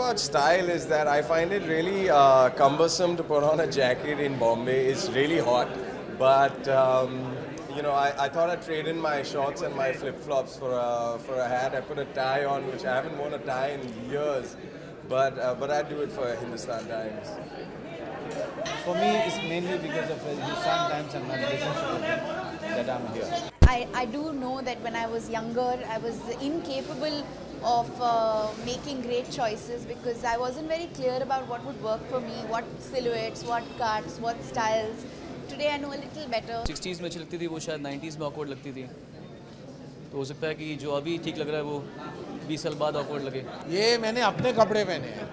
about style is that I find it really cumbersome to put on a jacket in Bombay. It's really hot, but you know, I thought I'd trade in my shorts and my flip-flops for a hat. I put a tie on, which I haven't worn a tie in years, but I do it for Hindustan Times. For me, it's mainly because of Hindustan Times and my relationship with them that I'm here. I do know that when I was younger, I was incapable of making great choices because I wasn't very clear about what would work for me, what silhouettes, what cuts, what styles. Today I know a little better. 60s में अच्छी लगती थी वो शायद 90s में awkward लगती थी तो हो सकता है कि जो अभी ठीक लग रहा है वो 20 साल बाद awkward लगे ये मैंने अपने कपड़े पहने हैं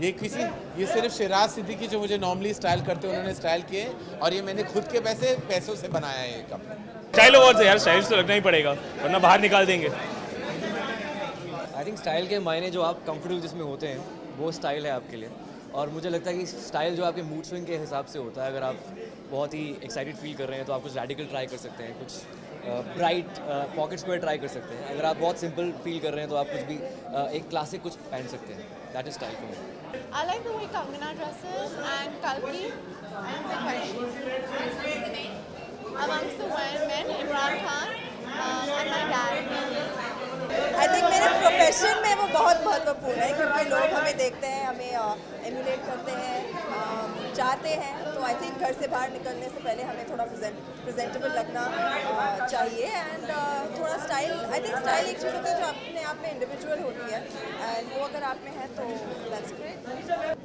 ये सिर्फ शिराज सिद्दीकी जो मुझे नॉर्मली स्टाइल करते हैं उन्होंने स्टाइल किए और ये मैंने खुद के पैसों से बनाया है ये कपड़े स्टाइल अवार्ड से यार स्टाइलिश तो लगना ही पड़ेगा वरना बाहर निकाल देंगे आई थिंक स्टाइल के मायने जो आप कंफर्टेबल जिसमें होते हैं वो स्टाइल है आपके लिए और मुझे लगता है कि स्टाइल जो आपके मूड स्विंग के हिसाब से होता है अगर आप बहुत ही एक्साइटेड फील कर रहे हैं तो आप कुछ रेडिकल ट्राई कर सकते हैं कुछ ब्राइट पॉकेट स्क्वायर ट्राई कर सकते हैं अगर आप बहुत सिंपल फील कर रहे हैं तो आप कुछ भी एक क्लासिक कुछ पहन सकते हैं that is style for me I like the way Kangana dresses and Kalki amongst the men, Imran Khan and my dad. I think मेरे प्रोफेशन में वो बहुत महत्वपूर्ण है क्योंकि लोग हमें देखते हैं हमें एमुलेट करते हैं चाहते हैं तो आई थिंक घर से बाहर निकलने से पहले हमें थोड़ा प्रेजेंटेबल लगना चाहिए एंड थोड़ा स्टाइल आई थिंक स्टाइल एक चीज़ होती है जो अपने आप में इंडिविजुअल होती है एंड वो अगर आप में है तो that's great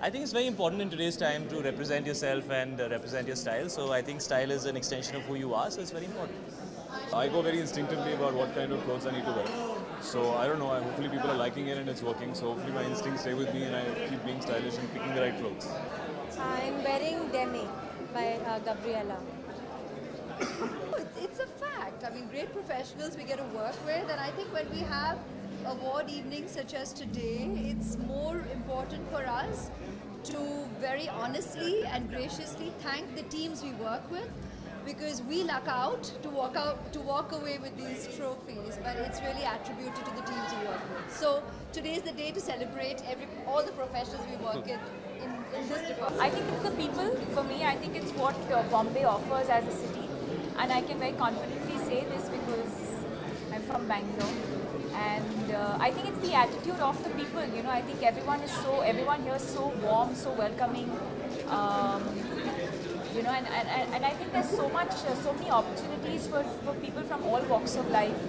I think it's very important in today's time to represent yourself and represent your style. So I think style is an extension of who you are. So it's very important. I go very instinctively about what kind of clothes I need to wear. So I don't know. Hopefully people are liking it and it's working. So hopefully my instincts stay with me and I keep being stylish and picking the right clothes. I'm wearing Demi by Gabriella. It's a fact. I mean, great professionals we get to work with, and I think when we have award evenings such as today, it's more important for us to very honestly and graciously thank the teams we work with, because we luck out to walk away with these trophies, but it's really attributed to the teams we work with. So today is the day to celebrate all the professionals we work with in this department. I think it's the people. For me, I think it's what Bombay offers as a city, and I can very confidently say this because I'm from Bangalore. And I think it's the attitude of the people, you know, I think everyone here is so warm, so welcoming, you know, and I think there's so many opportunities for people from all walks of life.